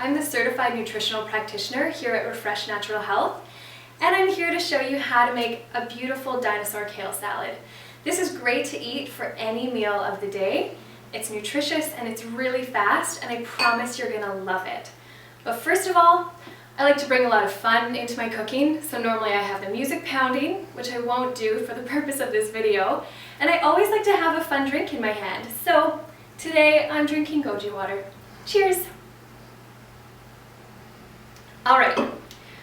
I'm the Certified Nutritional Practitioner here at Refresh Natural Health, and I'm here to show you how to make a beautiful dinosaur kale salad. This is great to eat for any meal of the day. It's nutritious and it's really fast, and I promise you're gonna love it. But first of all, I like to bring a lot of fun into my cooking, so normally I have the music pounding, which I won't do for the purpose of this video, and I always like to have a fun drink in my hand. So today I'm drinking goji water. Cheers! Alright,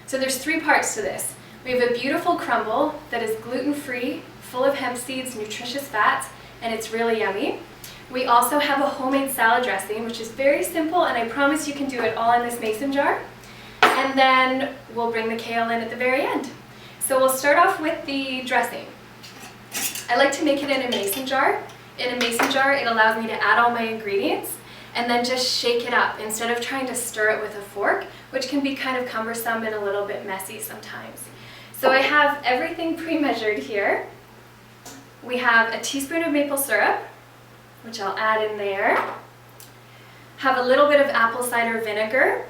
so there's three parts to this. We have a beautiful crumble that is gluten-free, full of hemp seeds, nutritious fats, and it's really yummy. We also have a homemade salad dressing, which is very simple, and I promise you can do it all in this mason jar. And then we'll bring the kale in at the very end. So we'll start off with the dressing. I like to make it in a mason jar. In a mason jar, it allows me to add all my ingredients and then just shake it up instead of trying to stir it with a fork, which can be kind of cumbersome and a little bit messy sometimes. So I have everything pre-measured here. We have a teaspoon of maple syrup, which I'll add in there. Have a little bit of apple cider vinegar,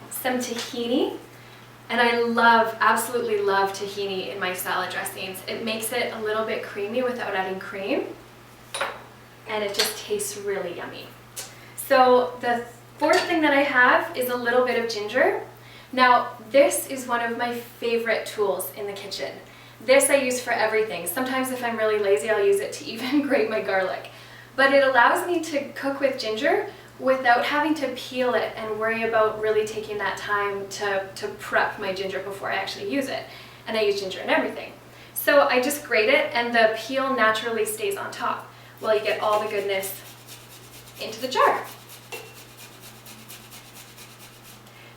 some tahini, and I absolutely love tahini in my salad dressings. It makes it a little bit creamy without adding cream, and it just tastes really yummy. So the fourth thing that I have is a little bit of ginger. Now, this is one of my favorite tools in the kitchen. This I use for everything. Sometimes if I'm really lazy, I'll use it to even grate my garlic. But it allows me to cook with ginger without having to peel it and worry about really taking that time to prep my ginger before I actually use it. And I use ginger in everything. So I just grate it and the peel naturally stays on top while you get all the goodness into the jar.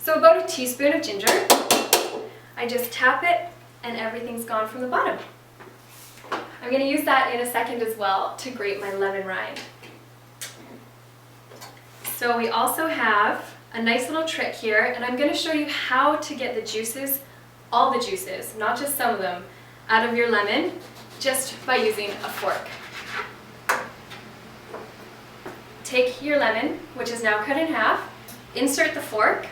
So about a teaspoon of ginger. I just tap it and everything's gone from the bottom. I'm going to use that in a second as well to grate my lemon rind. So we also have a nice little trick here, and I'm going to show you how to get the juices, all the juices, not just some of them, out of your lemon just by using a fork. Take your lemon, which is now cut in half, insert the fork,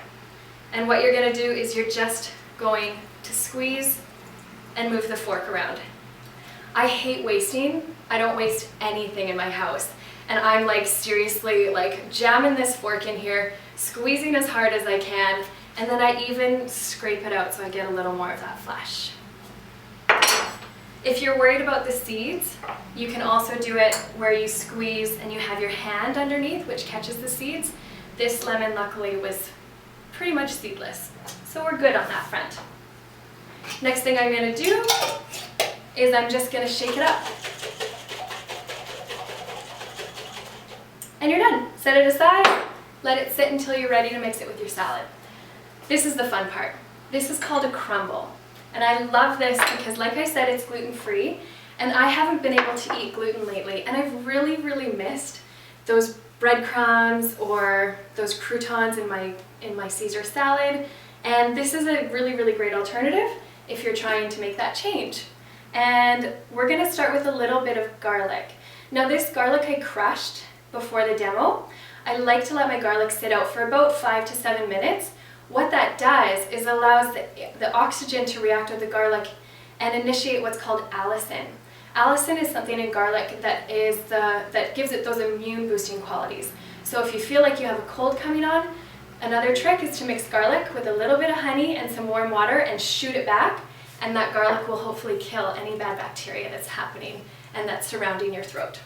and what you're going to do is you're just going to squeeze and move the fork around. I hate wasting. I don't waste anything in my house. And I'm like seriously like jamming this fork in here, squeezing as hard as I can, and then I even scrape it out so I get a little more of that flesh. If you're worried about the seeds, you can also do it where you squeeze and you have your hand underneath, which catches the seeds. This lemon luckily was pretty much seedless, so we're good on that front. Next thing I'm going to do is I'm just going to shake it up. And you're done. Set it aside, let it sit until you're ready to mix it with your salad. This is the fun part. This is called a crumble. And I love this because, like I said, it's gluten-free, and I haven't been able to eat gluten lately, and I've really, really missed those breadcrumbs or those croutons in my Caesar salad, and this is a really, really great alternative if you're trying to make that change. And we're going to start with a little bit of garlic. Now, this garlic I crushed before the demo. I like to let my garlic sit out for about 5 to 7 minutes. What that does is allows the oxygen to react with the garlic and initiate what's called allicin. Allicin is something in garlic that gives it those immune boosting qualities. So if you feel like you have a cold coming on, another trick is to mix garlic with a little bit of honey and some warm water and shoot it back, and that garlic will hopefully kill any bad bacteria that's happening and that's surrounding your throat.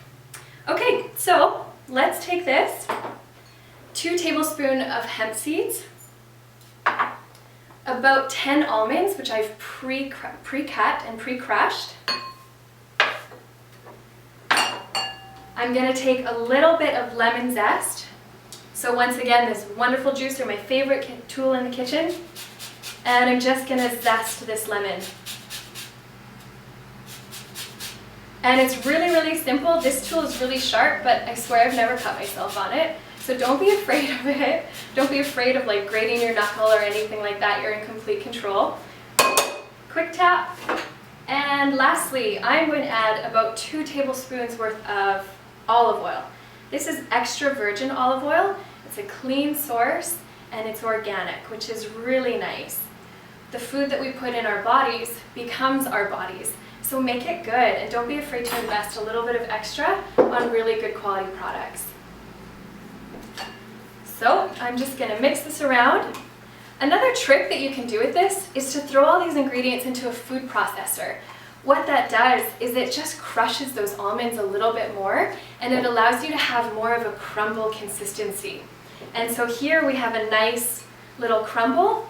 Okay, so let's take this, 2 tablespoons of hemp seeds, about 10 almonds, which I've pre-cut and pre-crushed. I'm going to take a little bit of lemon zest. So once again, this wonderful juicer, my favorite tool in the kitchen, and I'm just going to zest this lemon. And it's really, really simple. This tool is really sharp, but I swear I've never cut myself on it. So don't be afraid of it. Don't be afraid of like grating your knuckle or anything like that. You're in complete control. Quick tap. And lastly, I'm going to add about 2 tablespoons worth of olive oil. This is extra virgin olive oil. It's a clean source and it's organic, which is really nice. The food that we put in our bodies becomes our bodies. So make it good and don't be afraid to invest a little bit of extra on really good quality products. So I'm just going to mix this around. Another trick that you can do with this is to throw all these ingredients into a food processor. What that does is it just crushes those almonds a little bit more and it allows you to have more of a crumble consistency. And so here we have a nice little crumble,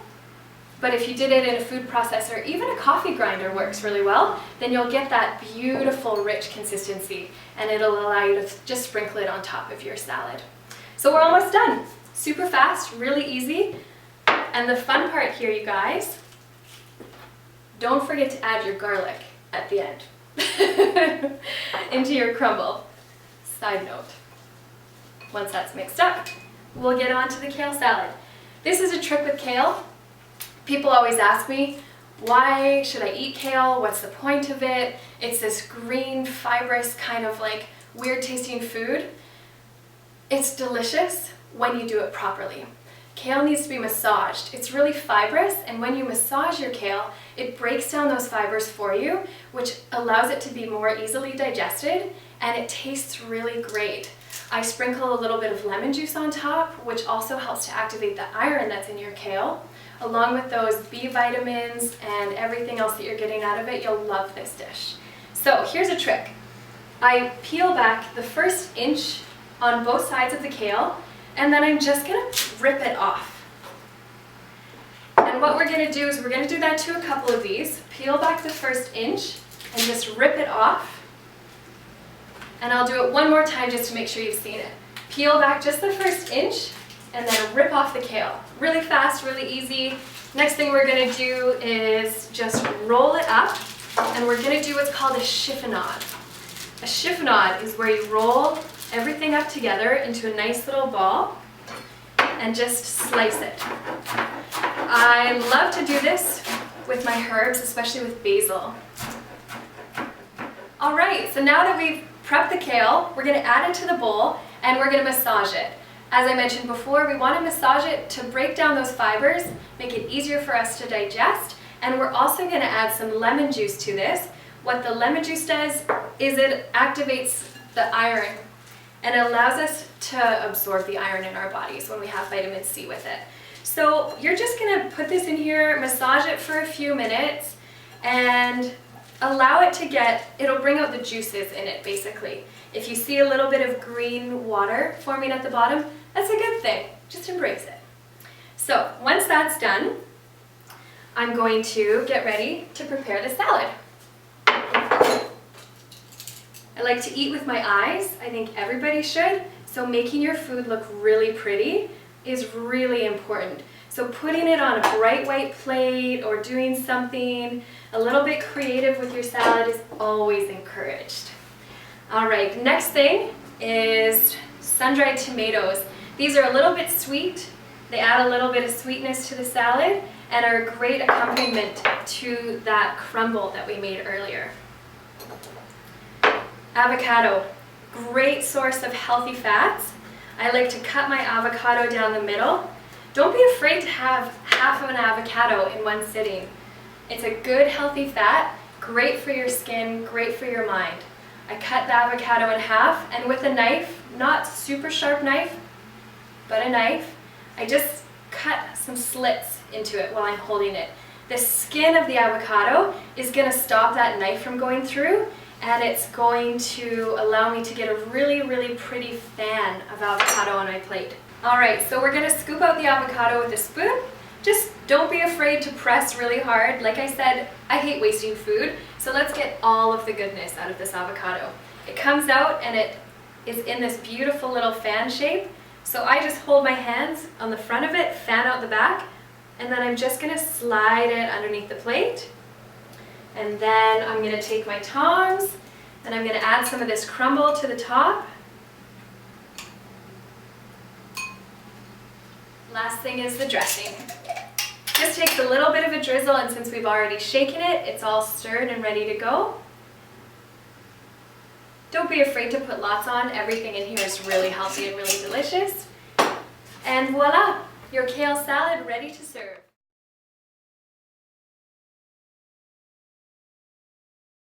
but if you did it in a food processor, even a coffee grinder works really well, then you'll get that beautiful rich consistency and it'll allow you to just sprinkle it on top of your salad. So we're almost done. Super fast, really easy. And the fun part here, you guys, don't forget to add your garlic at the end into your crumble. Side note, once that's mixed up, we'll get on to the kale salad. This is a trick with kale. People always ask me, why should I eat kale? What's the point of it? It's this green, fibrous, kind of like weird tasting food. It's delicious when you do it properly. Kale needs to be massaged. It's really fibrous, and when you massage your kale, it breaks down those fibers for you, which allows it to be more easily digested, and it tastes really great. I sprinkle a little bit of lemon juice on top, which also helps to activate the iron that's in your kale. Along with those B vitamins and everything else that you're getting out of it, you'll love this dish. So here's a trick. I peel back the first inch on both sides of the kale, and then I'm just gonna rip it off. And what we're gonna do is we're gonna do that to a couple of these. Peel back the first inch and just rip it off. And I'll do it one more time just to make sure you've seen it. Peel back just the first inch and then rip off the kale. Really fast, really easy. Next thing we're gonna do is just roll it up, and we're gonna do what's called a chiffonade. A chiffonade is where you roll everything up together into a nice little ball and just slice it. I love to do this with my herbs, especially with basil. All right, so now that we've prepped the kale, we're gonna add it to the bowl and we're gonna massage it. As I mentioned before, we wanna massage it to break down those fibers, make it easier for us to digest, and we're also gonna add some lemon juice to this. What the lemon juice does is it activates the iron and it allows us to absorb the iron in our bodies when we have vitamin C with it. So you're just gonna put this in here, massage it for a few minutes, and allow it to it'll bring out the juices in it basically. If you see a little bit of green water forming at the bottom, that's a good thing. Just embrace it. So once that's done, I'm going to get ready to prepare the salad. I like to eat with my eyes. I think everybody should. So making your food look really pretty is really important. So putting it on a bright white plate or doing something a little bit creative with your salad is always encouraged. All right, next thing is sun-dried tomatoes. These are a little bit sweet. They add a little bit of sweetness to the salad and are a great accompaniment to that crumble that we made earlier. Avocado, great source of healthy fats. I like to cut my avocado down the middle. Don't be afraid to have half of an avocado in one sitting. It's a good healthy fat, great for your skin, great for your mind. I cut the avocado in half, and with a knife, not super sharp knife, but a knife, I just cut some slits into it while I'm holding it. The skin of the avocado is going to stop that knife from going through, and it's going to allow me to get a really, really pretty fan of avocado on my plate. All right, so we're gonna scoop out the avocado with a spoon. Just don't be afraid to press really hard. Like I said, I hate wasting food, so let's get all of the goodness out of this avocado. It comes out and it is in this beautiful little fan shape. So I just hold my hands on the front of it, fan out the back, and then I'm just gonna slide it underneath the plate. And then I'm going to take my tongs and I'm going to add some of this crumble to the top. Last thing is the dressing. Just takes a little bit of a drizzle, and since we've already shaken it, it's all stirred and ready to go. Don't be afraid to put lots on. Everything in here is really healthy and really delicious. And voila, your kale salad ready to serve.